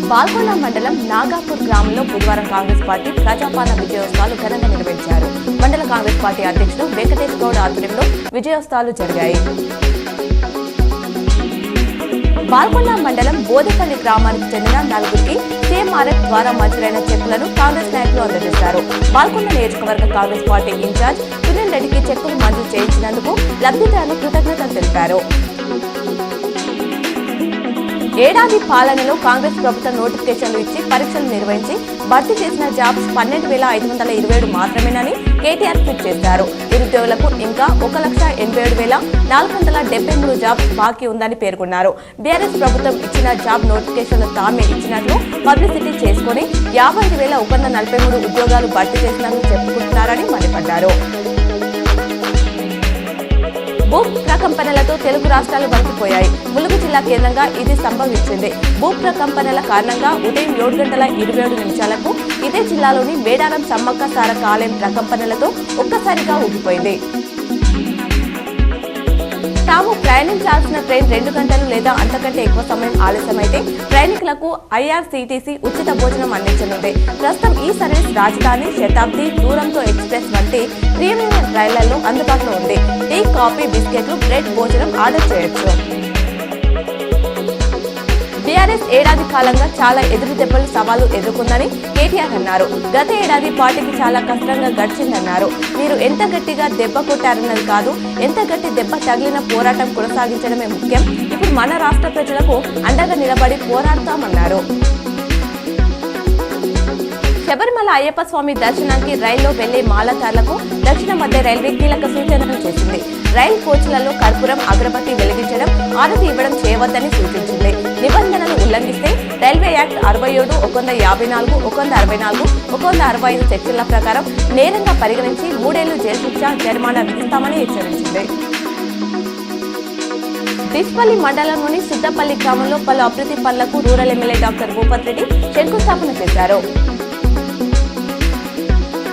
బాల్కొండ మండలం నాగాపూర్ గ్రామంలో బుధవారం కాంగ్రెస్ పార్టీ ప్రజాపాలన విజయోత్సవాలు ఘనంగా నిర్వహించారు. మండల కాంగ్రెస్ పార్టీ అధ్యక్షుడు వెంకటేష్ గౌడ్ ఆధ్వర్యంలో విజయోత్సవాలు జరిగాయి. బాల్కొండ మండలం బోదేపల్లి గ్రామానికి చెందిన నలుగురికి సీఎంఆర్ఎఫ్ ద్వారా మంజూరైన చెక్కులను కాంగ్రెస్ నాయకులు అందజేశారు. బాల్కొండ నియోజకవర్గ కాంగ్రెస్ పార్టీ ఇన్ఛార్జ్ సునీల్ రెడ్డికి చెక్కులు మంజూరు చేయించినందుకు లబ్ధిదారులు కృతజ్ఞతలు తెలిపారు. ఏడాది పాలనలో కాంగ్రెస్ ప్రభుత్వం నోటిఫికేషన్లు ఇచ్చి పరీక్షలు నిర్వహించి భర్తీ చేసిన జాబ్స్ 12,527 మాత్రమేనని కేటీఆర్ ట్వీట్ చేశారు. నిరుద్యోగులకు ఇంకా 1,87,473 జాబ్స్ బాకీ ఉందని పేర్కొన్నారు. బీఆర్ఎస్ ప్రభుత్వం ఇచ్చిన జాబ్ నోటిఫికేషన్లు తామే ఇచ్చినట్లు పబ్లిసిటీ చేసుకుని 55,143 ఉద్యోగాలు భర్తీ చేసినట్లు చెప్పుకుంటున్నారని మండిపడ్డారు. భూ ప్రకంపనలతో తెలుగు రాష్ట్రాలు వణికిపోయాయి. ములుగు జిల్లా కేంద్రంగా ఇది సంభవించింది. భూ ప్రకంపనల కారణంగా ఉదయం 7:27 ఇదే జిల్లాలోని మేడారం సమ్మక్క సారక్క ఆలయం ప్రకంపనలతో ఒక్కసారిగా ఊగిపోయింది. తాము ప్రయాణించాల్సిన ట్రైన్ 2 గంటలు లేదా అంతకంటే ఎక్కువ సమయం ఆలస్యమైతే ప్రయాణికులకు ఐఆర్సీటీసీ ఉచిత భోజనం అందించనుంది. ప్రస్తుతం ఈ సర్వీస్ రాజధాని, శతాబ్ది, దూరంతో ఎక్స్ప్రెస్ వంటి ప్రీమియం రైళ్లలో అందుబాటులో ఉంది. టీ, కాఫీ, బిస్కెట్లు, బ్రెడ్ భోజనం ఆర్డర్ చేయొచ్చు. బీఆర్ఎస్ ఏడాది కాలంగా చాలా ఎదురు దెబ్బలు సవాలు ఎదుర్కొందని కేటీఆర్ అన్నారు. గత ఏడాది పార్టీకి చాలా కష్టంగా గడిచిందన్నారు. మీరు ఎంత గట్టిగా దెబ్బ కొట్టారన్నది కాదు, ఎంత గట్టి దెబ్బ తగిలిన పోరాటం కొనసాగించడమే ముఖ్యం. ఇప్పుడు మన రాష్ట్ర ప్రజలకు అండగా నిలబడి పోరాడతామన్నారు. శబరిమల అయ్యప్ప స్వామి దర్శనానికి రైల్లో వెళ్లే మాలదారులకు దక్షిణ మధ్య రైల్వే కీలక సూచనలు చేసింది. రైల్ కోచ్లలో కర్పూరం, అగరబత్తి వెలిగించడం, ఆరతి ఇవ్వడం చేయవద్దని సూచించింది. నిబంధనలు ఉల్లంఘిస్తే రైల్వే యాక్ట్ 67, 154, 164, 165 సెక్షన్ల ప్రకారం నేరంగా పరిగణించి 3 ఏళ్లు జైలు శిక్ష, జరిమానా విధిస్తామని హెచ్చరించింది. డిస్పల్లి మండలంలోని సిద్దపల్లి గ్రామంలో పలు అభివృద్ధి పనులకు rural MLA doctor Bhupat Reddy శంకుస్థాపన చేశారు.